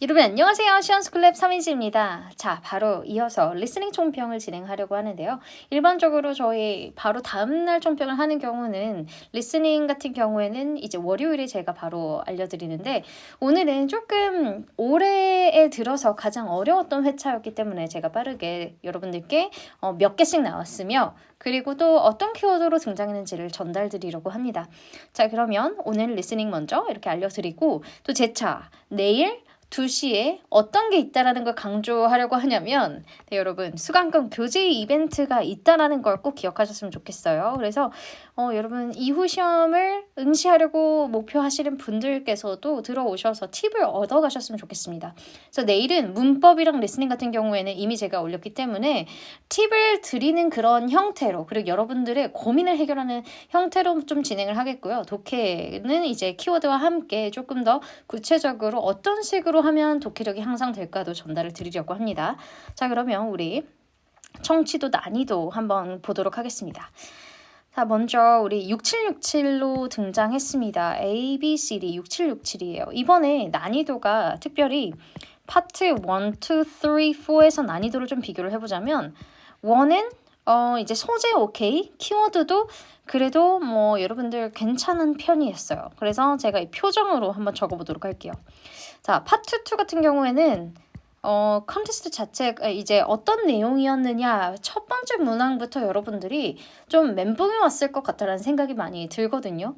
여러분 안녕하세요. 시원스쿨랩 서민지입니다. 자, 바로 이어서 리스닝 총평을 진행하려고 하는데요. 일반적으로 저희 바로 다음날 총평을 하는 경우는 리스닝 같은 경우에는 이제 월요일에 제가 바로 알려드리는데 오늘은 조금 올해에 들어서 가장 어려웠던 회차였기 때문에 제가 빠르게 여러분들께 몇 개씩 나왔으며 그리고 또 어떤 키워드로 등장했는지를 전달드리려고 합니다. 자, 그러면 오늘 리스닝 먼저 이렇게 알려드리고 또 제 차 내일 2시에 어떤 게 있다라는 걸 강조하려고 하냐면 여러분 수강권 교재 이벤트가 있다라는 걸 꼭 기억하셨으면 좋겠어요. 그래서 여러분 이후 시험을 응시하려고 목표하시는 분들께서도 들어오셔서 팁을 얻어가셨으면 좋겠습니다. 그래서 내일은 문법이랑 리스닝 같은 경우에는 이미 제가 올렸기 때문에 팁을 드리는 그런 형태로 그리고 여러분들의 고민을 해결하는 형태로 좀 진행을 하겠고요. 독해는 이제 키워드와 함께 조금 더 구체적으로 어떤 식으로 하면 독해력이 향상될까도 전달을 드리려고 합니다. 자, 그러면 우리 청취도 난이도 한번 보도록 하겠습니다. 자, 먼저 우리 6767로 등장했습니다. A, B, C, D 6767이에요. 이번에 난이도가 특별히 파트 1, 2, 3, 4에서 난이도를 좀 비교를 해보자면 1은 이제 소재 오케이, 키워드도 그래도 뭐 여러분들 괜찮은 편이었어요. 그래서 제가 이 표정으로 한번 적어보도록 할게요. 자, 파트 2 같은 경우에는 컨테스트 자체가 이제 어떤 내용이었느냐 첫 번째 문항부터 여러분들이 좀 멘붕이 왔을 것 같다라는 생각이 많이 들거든요.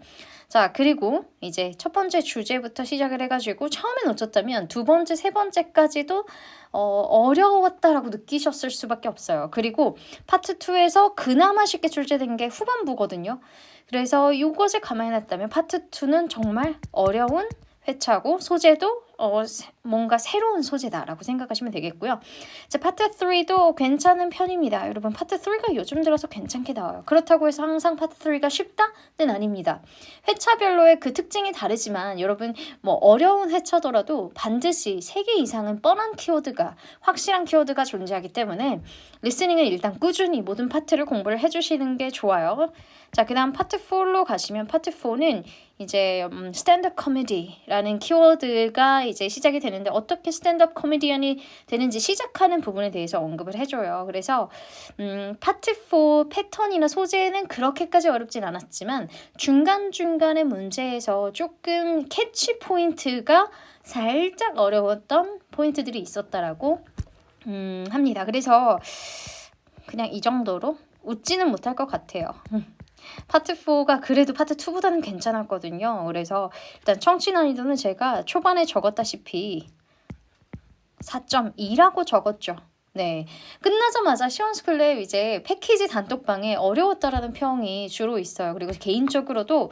자, 그리고 이제 첫 번째 주제부터 시작을 해가지고 처음에 놓쳤다면 두 번째, 세 번째까지도 어려웠다라고 느끼셨을 수밖에 없어요. 그리고 파트 2에서 그나마 쉽게 출제된 게 후반부거든요. 그래서 이것을 감안해놨다면 파트 2는 정말 어려운 회차고 소재도 뭔가 새로운 소재다라고 생각하시면 되겠고요. 자, 파트 3도 괜찮은 편입니다. 여러분 파트 3가 요즘 들어서 괜찮게 나와요. 그렇다고 해서 항상 파트 3가 쉽다는 아닙니다. 회차별로의 그 특징이 다르지만 여러분 뭐 어려운 회차더라도 반드시 3개 이상은 뻔한 키워드가 확실한 키워드가 존재하기 때문에 리스닝을 일단 꾸준히 모든 파트를 공부를 해주시는 게 좋아요. 자, 그 다음 파트 4로 가시면 파트 4는 이제 스탠드업 코미디라는 키워드가 이제 시작이 되는데 어떻게 스탠드업 코미디언이 되는지 시작하는 부분에 대해서 언급을 해줘요. 그래서 파트 4 패턴이나 소재는 그렇게까지 어렵진 않았지만 중간중간의 문제에서 조금 캐치 포인트가 살짝 어려웠던 포인트들이 있었다라고 합니다. 그래서 그냥 이 정도로 웃지는 못할 것 같아요. 파트 4가 그래도 파트 2보다는 괜찮았거든요. 그래서 일단 청취 난이도는 제가 초반에 적었다시피 4.2라고 적었죠. 네, 끝나자마자 시원스쿨랩 이제 패키지 단톡방에 어려웠다라는 평이 주로 있어요. 그리고 개인적으로도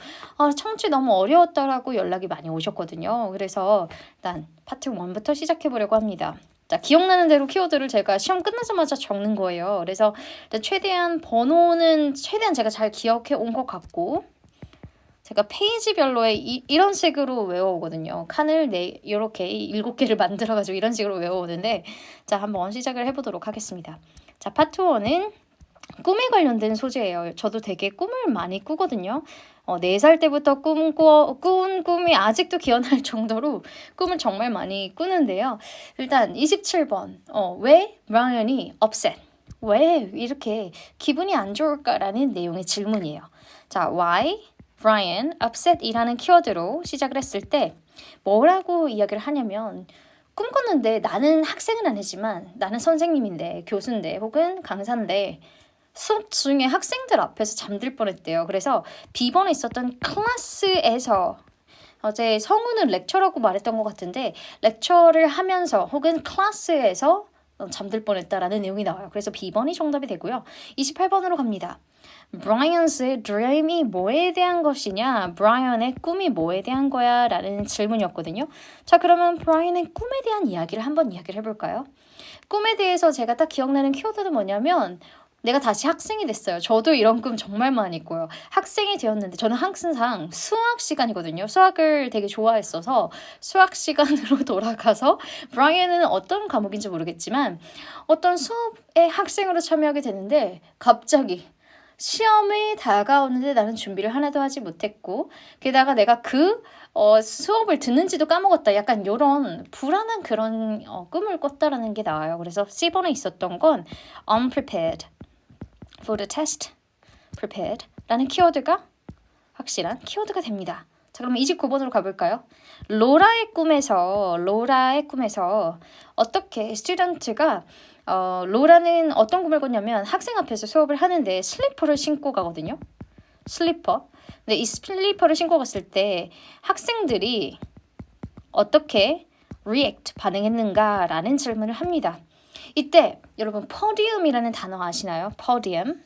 청취 너무 어려웠다라고 연락이 많이 오셨거든요. 그래서 일단 파트 1부터 시작해보려고 합니다. 자, 기억나는 대로 키워드를 제가 시험 끝나자마자 적는 거예요. 그래서 최대한 번호는 최대한 제가 잘 기억해 온 것 같고 제가 페이지별로에 이런 식으로 외워오거든요. 칸을 이렇게 7개를 만들어가지고 이런 식으로 외워오는데 자, 한번 시작을 해보도록 하겠습니다. 자, 파트 1은 꿈에 관련된 소재예요. 저도 되게 꿈을 많이 꾸거든요. 4살 때부터 꾼 꿈이 아직도 기억날 정도로 꿈을 정말 많이 꾸는데요. 일단 27번. 왜 브라이언이 upset? 왜 이렇게 기분이 안 좋을까라는 내용의 질문이에요. 자, why Brian upset이라는 키워드로 시작을 했을 때 뭐라고 이야기를 하냐면 꿈 꿨는데 나는 학생은 아니지만 나는 선생님인데 교수인데 혹은 강사인데 수업 중에 학생들 앞에서 잠들 뻔했대요. 그래서 B번에 있었던 클래스에서 어제 성우는 렉처라고 말했던 것 같은데 렉처를 하면서 혹은 클래스에서 잠들 뻔했다라는 내용이 나와요. 그래서 B번이 정답이 되고요. 28번으로 갑니다. 브라이언스의 dream이 뭐에 대한 것이냐? 브라이언의 꿈이 뭐에 대한 거야? 라는 질문이었거든요. 자, 그러면 브라이언의 꿈에 대한 이야기를 한번 이야기를 해볼까요? 꿈에 대해서 제가 딱 기억나는 키워드는 뭐냐면 내가 다시 학생이 됐어요. 저도 이런 꿈 정말 많이 꿔요. 학생이 되었는데 저는 항상 수학 시간이거든요. 수학을 되게 좋아했어서 수학 시간으로 돌아가서 브라이언은 어떤 과목인지 모르겠지만 어떤 수업에 학생으로 참여하게 되는데 갑자기 시험이 다가오는데 나는 준비를 하나도 하지 못했고 게다가 내가 그 수업을 듣는지도 까먹었다. 약간 이런 불안한 그런 꿈을 꿨다라는 게 나와요. 그래서 C번에 있었던 건 unprepared for the test, prepared 라는 키워드가 확실한 키워드가 됩니다. 자, 그럼 29번으로 가볼까요? 로라의 꿈에서 어떻게 스튜던트가 로라는 어떤 꿈을 꿨냐면 학생 앞에서 수업을 하는데 슬리퍼를 신고 가거든요. 슬리퍼. 근데 이 슬리퍼를 신고 갔을 때 학생들이 어떻게 react 반응했는가라는 질문을 합니다. 이때 여러분 podium이라는 단어 아시나요? podium.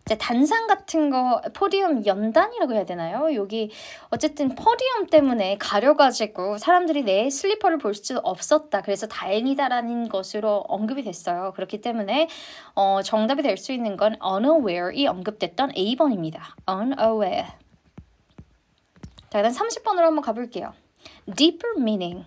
이제 단상 같은 거 포디움 연단이라고 해야 되나요? 여기 어쨌든 포디움 때문에 가려가지고 사람들이 내 슬리퍼를 볼 수 없었다. 그래서 다행이다라는 것으로 언급이 됐어요. 그렇기 때문에 정답이 될 수 있는 건 unaware이 언급됐던 A번입니다. unaware. 자, 일단 30번으로 한번 가볼게요. deeper meaning.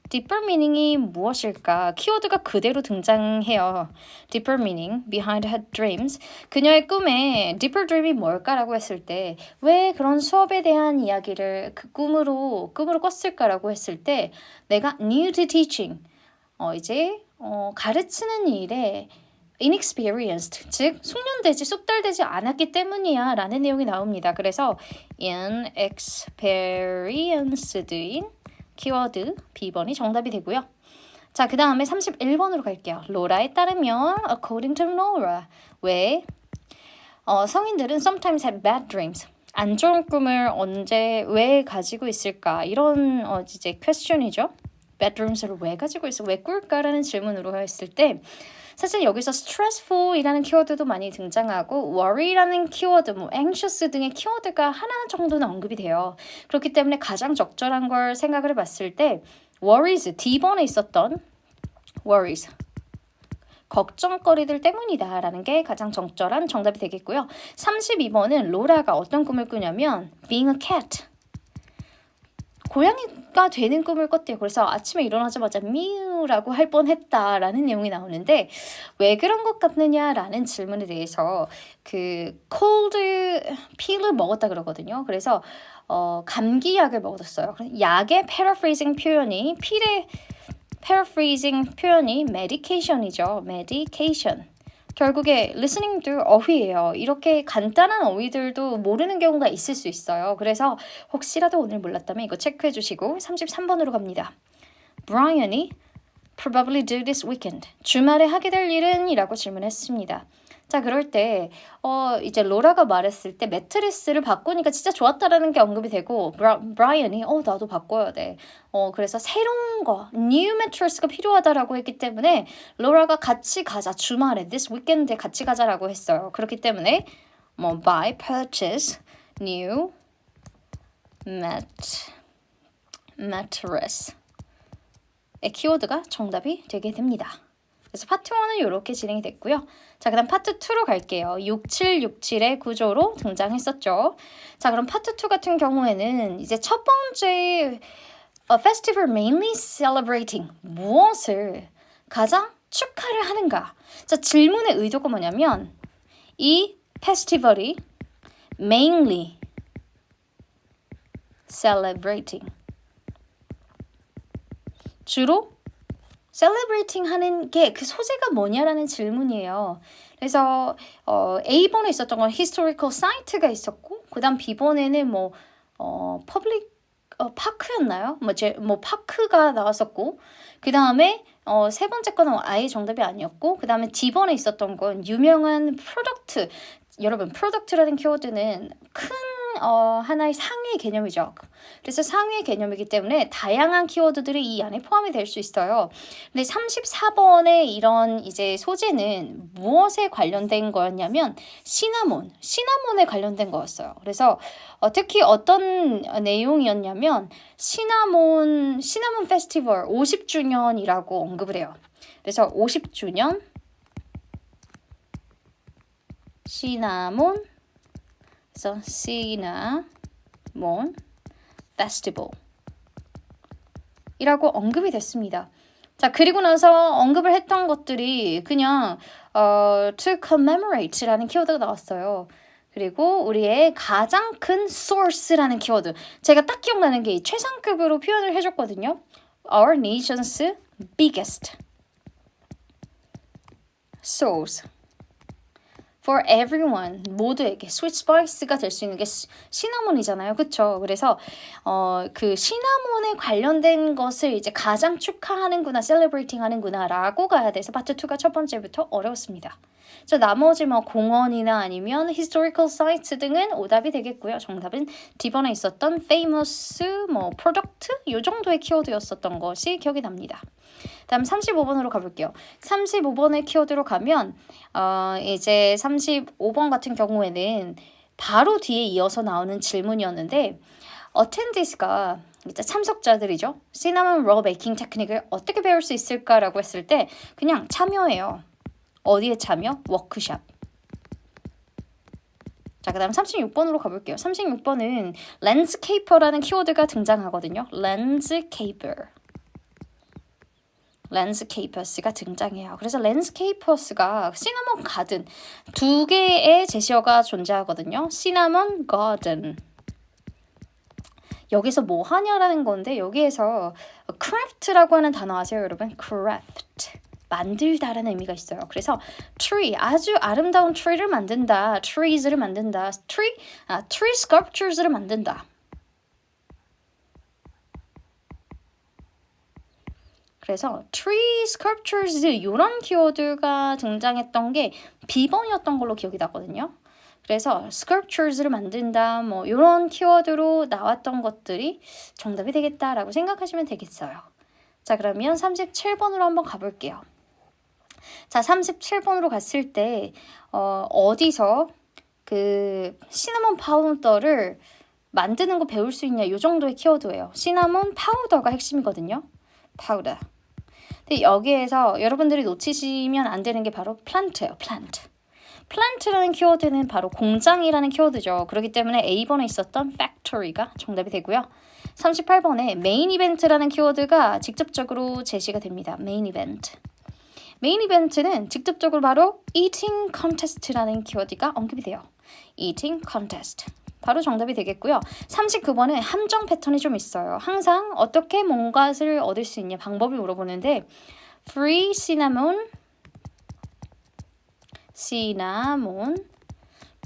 deeper meaning이 무엇일까? 키워드가 그대로 등장해요. deeper meaning, behind her dreams. 그녀의 꿈에 deeper dream이 뭘까라고 했을 때 왜 그런 수업에 대한 이야기를 그 꿈으로 꿨을까라고 했을 때 내가 new to teaching, 이제 가르치는 일에 inexperienced, 즉 숙달되지 않았기 때문이야 라는 내용이 나옵니다. 그래서 inexperienced인 키워드 B번이 정답이 되고요. 자, 그 다음에 31번으로 갈게요. 로라에 따르면 according to Laura, 왜 성인들은 sometimes have bad dreams, 안 좋은 꿈을 왜 가지고 있을까? 이런 이제 question이죠. bad dreams를 왜 가지고 있어? 왜 꿀까라는 질문으로 했을 때 사실 여기서 stressful이라는 키워드도 많이 등장하고 worry라는 키워드, anxious 등의 키워드가 하나 정도는 언급이 돼요. 그렇기 때문에 가장 적절한 걸 생각을 해봤을 때 worries, D번에 있었던 worries, 걱정거리들 때문이다라는 게 가장 적절한 정답이 되겠고요. 32번은 로라가 어떤 꿈을 꾸냐면 being a cat, 고양이가 되는 꿈을 꿨대요. 그래서 아침에 일어나자마자 미우라고 할 뻔했다라는 내용이 나오는데 왜 그런 것 같느냐라는 질문에 대해서 그 cold pill을 먹었다 그러거든요. 그래서 감기약을 먹었어요. 약의 paraphrasing 표현이 필의 paraphrasing 표현이 medication이죠. medication. 결국에 listening도 어휘예요. 이렇게 간단한 어휘들도 모르는 경우가 있을 수 있어요. 그래서 혹시라도 오늘 몰랐다면 이거 체크해 주시고 33번으로 갑니다. Brian이 probably do this weekend. 주말에 하게 될 일은? 이라고 질문했습니다. 자, 그럴 때 이제 로라가 말했을 때 매트리스를 바꾸니까 진짜 좋았다라는 게 언급이 되고 브라이언이 나도 바꿔야 돼. 그래서 새로운 거 new mattress가 필요하다라고 했기 때문에 로라가 같이 가자. 주말에 this weekend에 같이 가자라고 했어요. 그렇기 때문에 buy, purchase new mattress 의 키워드가 정답이 되게 됩니다. 그래서 파트 1은 이렇게 진행이 됐고요. 자, 그 다음 파트 2로 갈게요. 6767의 구조로 등장했었죠. 자, 그럼 파트 2 같은 경우에는 이제 첫 번째 A festival mainly celebrating, 무엇을 가장 축하를 하는가? 자, 질문의 의도가 뭐냐면 이 페스티벌이 mainly celebrating, 주로 celebrating 하는 게 그 소재가 뭐냐라는 질문이에요. 그래서 A번에 있었던 건 historical site가 있었고 그 다음 B번에는 public 파크였나요? 파크가 나왔었고 그 다음에 세 번째 거는 아예 정답이 아니었고 그 다음에 D번에 있었던 건 유명한 프로덕트. 여러분 프로덕트라는 키워드는 큰 하나의 상위의 개념이죠. 그래서 상위의 개념이기 때문에 다양한 키워드들이 이 안에 포함이 될 수 있어요. 근데 34번의 이런 이제 소재는 무엇에 관련된 거였냐면 시나몬에 관련된 거였어요. 그래서 특히 어떤 내용이었냐면 시나몬 페스티벌 50주년이라고 언급을 해요. 그래서 50주년 시나몬, 그래서 시나몬 페스티벌 이라고 언급이 됐습니다. 자, 그리고 나서 언급을 했던 것들이 그냥 to commemorate라는 키워드가 나왔어요. 그리고 우리의 가장 큰 source라는 키워드. 제가 딱 기억나는 게 최상급으로 표현을 해줬거든요. Our nation's biggest source. For everyone, 모두에게 sweet spice가 될 수 있는 게 시나몬이잖아요. 그쵸? 그래서 그 시나몬에 관련된 것을 이제 가장 축하하는구나, celebrating 하는구나 라고 가야 돼서 파트 2가 첫 번째부터 어려웠습니다. 저 나머지 뭐 공원이나 아니면 historical sites 등은 오답이 되겠고요. 정답은 D번에 있었던 famous, 뭐 product 요 정도의 키워드였었던 것이 기억이 납니다. 다음 35번으로 가볼게요. 35번의 키워드로 가면 이제 35번 같은 경우에는 바로 뒤에 이어서 나오는 질문이었는데 attendees가 이제 참석자들이죠. 시나몬 롤 베이킹 테크닉을 어떻게 배울 수 있을까라고 했을 때 그냥 참여해요. 어디에 참여? 워크샵. 자, 그 다음 36번으로 가볼게요. 36번은 landscaper라는 키워드가 등장하거든요. landscapers가 등장해요. 그래서 landscapers가 시나몬 가든 두 개의 제시어가 존재하거든요. 시나몬 가든. 여기서 뭐 하냐라는 건데 여기에서 craft라고 하는 단어 아세요, 여러분? craft. 만들다라는 의미가 있어요. 그래서 tree, 아주 아름다운 tree를 만든다. trees를 만든다. tree sculptures를 만든다. 그래서 tree sculptures 이런 키워드가 등장했던 게 B번이었던 걸로 기억이 나거든요. 그래서 sculptures를 만든다 뭐 이런 키워드로 나왔던 것들이 정답이 되겠다라고 생각하시면 되겠어요. 자, 그러면 37번으로 한번 가볼게요. 자, 37번으로 갔을 때 어디서 그 시나몬 파우더를 만드는 거 배울 수 있냐 이 정도의 키워드예요. 시나몬 파우더가 핵심이거든요. 파우더. 근데 여기에서 여러분들이 놓치시면 안 되는 게 바로 plant예요. plant라는 키워드는 바로 공장이라는 키워드죠. 그렇기 때문에 A번에 있었던 factory가 정답이 되고요. 38번에 main event라는 키워드가 직접적으로 제시가 됩니다. main event는 직접적으로 바로 eating contest라는 키워드가 언급이 돼요. eating contest. 바로 정답이 되겠고요. 39번은 함정 패턴이 좀 있어요. 항상 어떻게 뭔가를 얻을 수 있냐 방법을 물어보는데 free cinnamon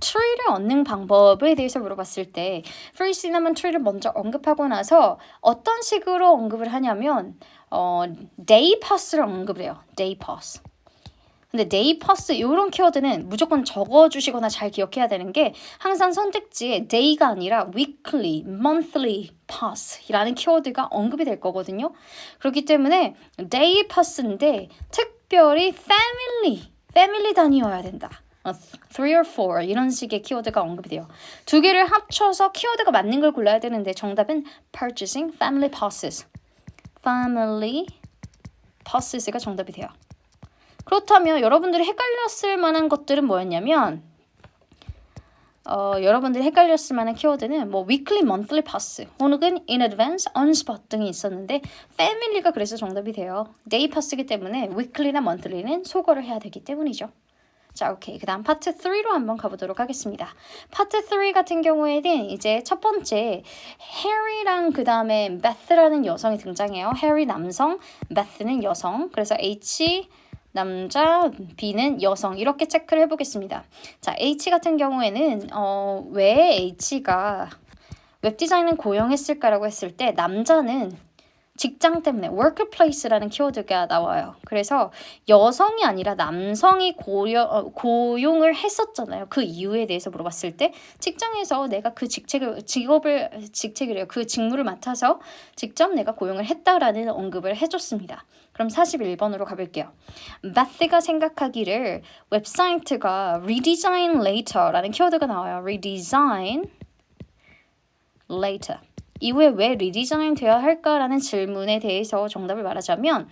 tree를 얻는 방법에 대해서 물어봤을 때 free cinnamon tree를 먼저 언급하고 나서 어떤 식으로 언급을 하냐면 day pass를 언급을 해요. day pass. 근데 day pass 이런 키워드는 무조건 적어주시거나 잘 기억해야 되는 게 항상 선택지에 day가 아니라 weekly, monthly pass이라는 키워드가 언급이 될 거거든요. 그렇기 때문에 day pass인데 특별히 family 단위여야 된다. 3 or 4 이런 식의 키워드가 언급이 돼요. 두 개를 합쳐서 키워드가 맞는 걸 골라야 되는데 정답은 purchasing family passes가 정답이 돼요. 그렇다면 여러분들이 헷갈렸을 만한 것들은 뭐였냐면 여러분들이 헷갈렸을 만한 키워드는 뭐 weekly, monthly pass 혹은 in advance, on spot 등이 있었는데 family가 그래서 정답이 돼요. day pass이기 때문에 weekly나 monthly는 소거를 해야 되기 때문이죠. 자, 오케이. 그 다음 파트 3로 한번 가보도록 하겠습니다. 파트 3 같은 경우에는 이제 첫 번째 해리랑 그 다음에 베스라는 여성이 등장해요. 해리 남성, 베스는 여성. 그래서 H 남자, B는 여성 이렇게 체크를 해보겠습니다. 자, H 같은 경우에는 왜 H가 웹디자인을 고용했을까라고 했을 때 남자는 직장 때문에 workplace라는 키워드가 나와요. 그래서 여성이 아니라 남성이 고용을 했었잖아요. 그 이유에 대해서 물어봤을 때 직장에서 내가 그 그 직무를 맡아서 직접 내가 고용을 했다라는 언급을 해줬습니다. 그럼 41번으로 가볼게요. Beth가 생각하기를 웹사이트가 redesign later라는 키워드가 나와요. redesign later. 이후에 왜 리디자인 되어야 할까라는 질문에 대해서 정답을 말하자면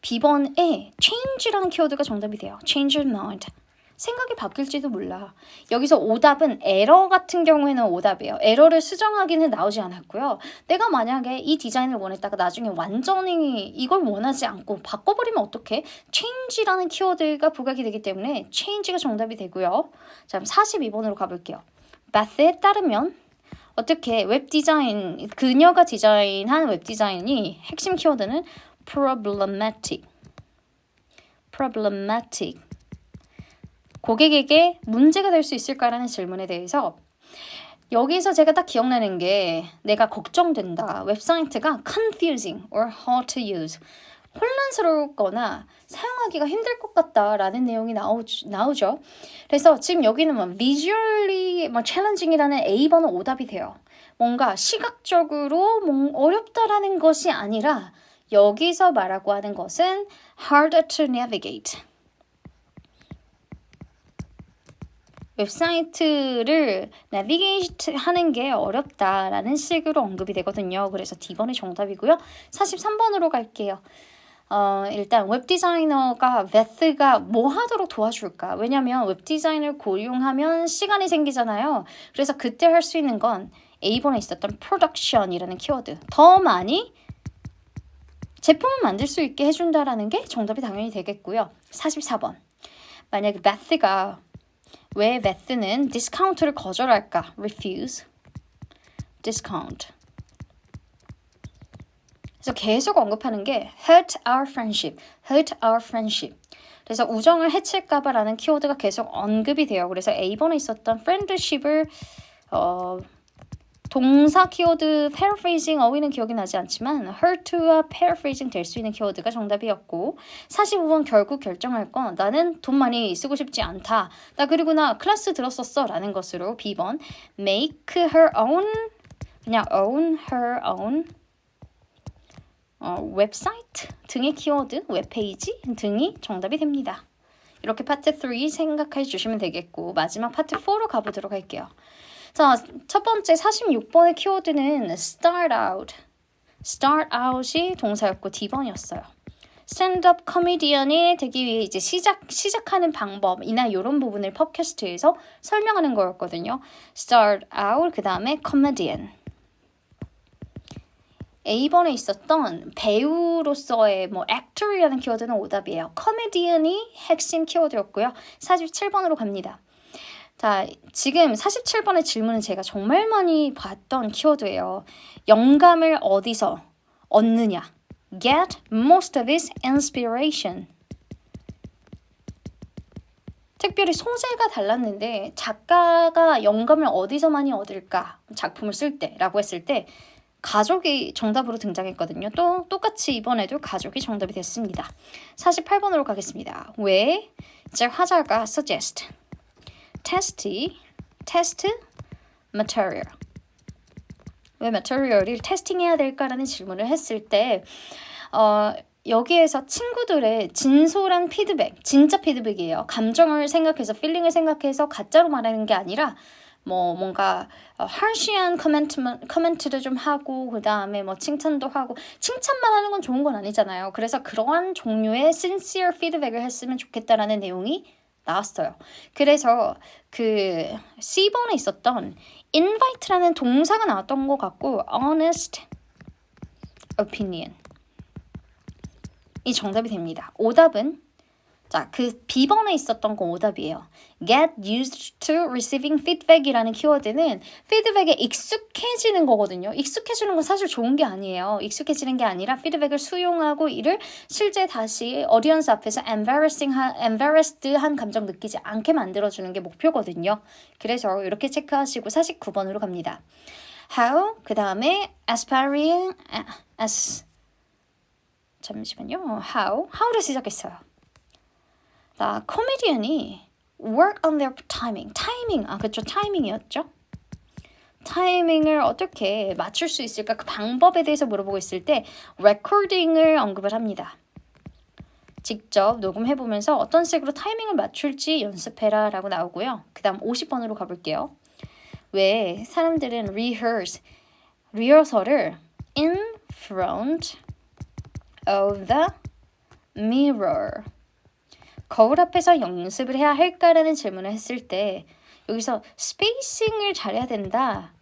B번에 change라는 키워드가 정답이 돼요. change your mind. 생각이 바뀔지도 몰라. 여기서 오답은 에러 같은 경우에는 오답이에요. 에러를 수정하기는 나오지 않았고요. 내가 만약에 이 디자인을 원했다가 나중에 완전히 이걸 원하지 않고 바꿔버리면 어떡해? change라는 키워드가 부각이 되기 때문에 change가 정답이 되고요. 자, 그럼 42번으로 가볼게요. Beth에 따르면 어떻게 웹디자인, 그녀가 디자인한 웹디자인이 핵심 키워드는 problematic. 고객에게 문제가 될 수 있을까라는 질문에 대해서 여기서 제가 딱 기억나는 게 내가 걱정된다. 웹사이트가 confusing or hard to use. 혼란스럽거나 사용하기가 힘들 것 같다라는 내용이 나오죠. 그래서 지금 여기는 뭐 visually challenging이라는 A번은 오답이 돼요. 뭔가 시각적으로 어렵다라는 것이 아니라 여기서 말하고 하는 것은 hard to navigate. 웹사이트를 내비게이트 하는 게 어렵다라는 식으로 언급이 되거든요. 그래서 D번이 정답이고요. 43번으로 갈게요. 일단 웹디자이너가 Beth가 뭐 하도록 도와줄까? 왜냐면 웹디자인을 고용하면 시간이 생기잖아요. 그래서 그때 할 수 있는 건 A번에 있었던 production이라는 키워드. 더 많이 제품을 만들 수 있게 해준다라는 게 정답이 당연히 되겠고요. 44번. 만약에 Beth가 왜 Beth는 디스카운트를 거절할까? refuse, discount. 그래서 계속 언급하는 게 hurt our friendship. 그래서 우정을 해칠까봐라는 키워드가 계속 언급이 돼요. 그래서 A번에 있었던 friendship을 동사 키워드 paraphrasing 어휘는 기억이 나지 않지만 hurt와 paraphrasing 될 수 있는 키워드가 정답이었고 45번 결국 결정할 건 나는 돈 많이 쓰고 싶지 않다. 나 클래스 들었었어 라는 것으로 B번 make her own 그냥 own her own 웹사이트 등의 키워드 웹페이지 등이 정답이 됩니다. 이렇게 파트 3 생각해 주시면 되겠고 마지막 파트 4로 가보도록 할게요. 자, 첫 번째 46번의 키워드는 start out. start out이 동사였고 D번이었어요. 스탠드업 코미디언이 되기 위해 이제 시작하는 방법이나 이런 부분을 팟캐스트에서 설명하는 거였거든요. start out 그 다음에 comedian. A번에 있었던 배우로서의 actor이라는 키워드는 오답이에요. comedian이 핵심 키워드였고요. 47번으로 갑니다. 자, 지금 47번의 질문은 제가 정말 많이 봤던 키워드예요. 영감을 어디서 얻느냐? Get most of this inspiration. 특별히 소재가 달랐는데 작가가 영감을 어디서 많이 얻을까? 작품을 쓸 때라고 했을 때 가족이 정답으로 등장했거든요. 또 똑같이 이번에도 가족이 정답이 됐습니다. 48번으로 가겠습니다. 왜? 이제 화자가 suggest. test, material. 왜 material을 테스팅해야 될까라는 질문을 했을 때 여기에서 친구들의 진솔한 피드백, 진짜 피드백이에요. 감정을 생각해서, 필링을 생각해서 가짜로 말하는 게 아니라 뭔가 harsh한 코멘트도 좀 하고 그 다음에 칭찬도 하고 칭찬만 하는 건 좋은 건 아니잖아요. 그래서 그러한 종류의 sincere 피드백을 했으면 좋겠다라는 내용이 나왔어요. 그래서 그 C번에 있었던 invite라는 동사가 나왔던 것 같고 honest opinion 이 정답이 됩니다. 오답은 자, 그 B번에 있었던 거 오답이에요. Get used to receiving feedback이라는 키워드는 피드백에 익숙해지는 거거든요. 익숙해지는 건 사실 좋은 게 아니에요. 익숙해지는 게 아니라 피드백을 수용하고 이를 실제 다시 어디언스 앞에서 embarrassed한 감정 느끼지 않게 만들어주는 게 목표거든요. 그래서 이렇게 체크하시고 49번으로 갑니다. How, 그 다음에 aspiring, 잠시만요. How를 시작했어요. 코미디언이 work on their timing. 그쵸. 타이밍이었죠. 타이밍을 어떻게 맞출 수 있을까? 그 방법에 대해서 물어보고 있을 때 레코딩을 언급을 합니다. 직접 녹음해보면서 어떤 식으로 타이밍을 맞출지 연습해라 라고 나오고요. 그 다음 50번으로 가볼게요. 왜 사람들은 리허설을 in front of the mirror 거울 앞에서 연습을 해야 할까라는 질문을 했을 때 여기서 스페이싱을 잘해야 된다.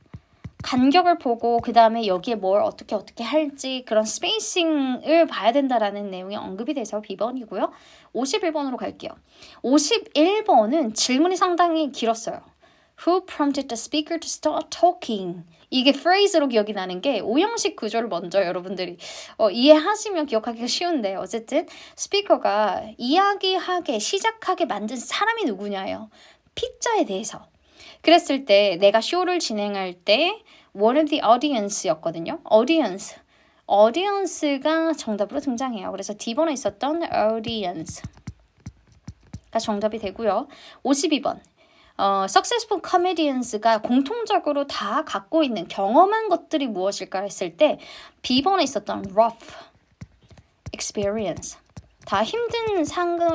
간격을 보고 그 다음에 여기에 뭘 어떻게 할지 그런 스페이싱을 봐야 된다라는 내용이 언급이 돼서 B번이고요. 51번으로 갈게요. 51번은 질문이 상당히 길었어요. Who prompted the speaker to start talking? 이게 phrase로 기억이 나는 게 오형식 구조를 먼저 여러분들이 이해하시면 기억하기가 쉬운데 어쨌든 스피커가 이야기하게 시작하게 만든 사람이 누구냐예요. P자에 대해서. 그랬을 때 내가 쇼를 진행할 때 one of the audience였거든요. audience가 정답으로 등장해요. 그래서 D번에 있었던 audience가 정답이 되고요. 52번 successful comedians가 공통적으로 다 갖고 있는 경험한 것들이 무엇일까 했을 때 B번에 있었던 rough experience 다 힘든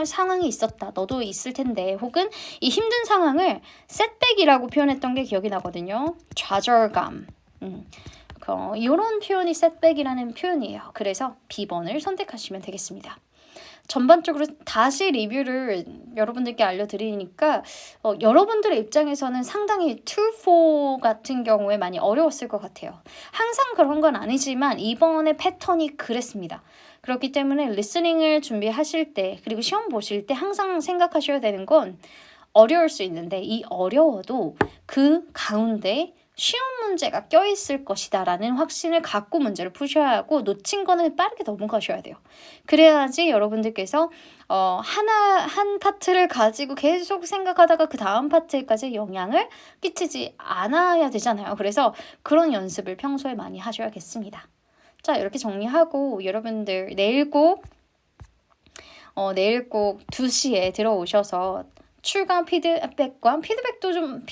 상황이 있었다. 너도 있을 텐데 혹은 이 힘든 상황을 setback이라고 표현했던 게 기억이 나거든요. 좌절감 이런 표현이 setback이라는 표현이에요. 그래서 B번을 선택하시면 되겠습니다. 전반적으로 다시 리뷰를 여러분들께 알려드리니까 여러분들의 입장에서는 상당히 2, 4 같은 경우에 많이 어려웠을 것 같아요. 항상 그런 건 아니지만 이번에 패턴이 그랬습니다. 그렇기 때문에 리스닝을 준비하실 때 그리고 시험 보실 때 항상 생각하셔야 되는 건 어려울 수 있는데 이 어려워도 그 가운데 쉬운 문제가 껴있을 것이다 라는 확신을 갖고 문제를 푸셔야 하고 놓친 거는 빠르게 넘어가셔야 돼요. 그래야지 여러분들께서 한 파트를 가지고 계속 생각하다가 그 다음 파트까지 영향을 끼치지 않아야 되잖아요. 그래서 그런 연습을 평소에 많이 하셔야겠습니다. 자, 이렇게 정리하고 여러분들 내일 꼭 2시에 들어오셔서 출간 피드백도 좀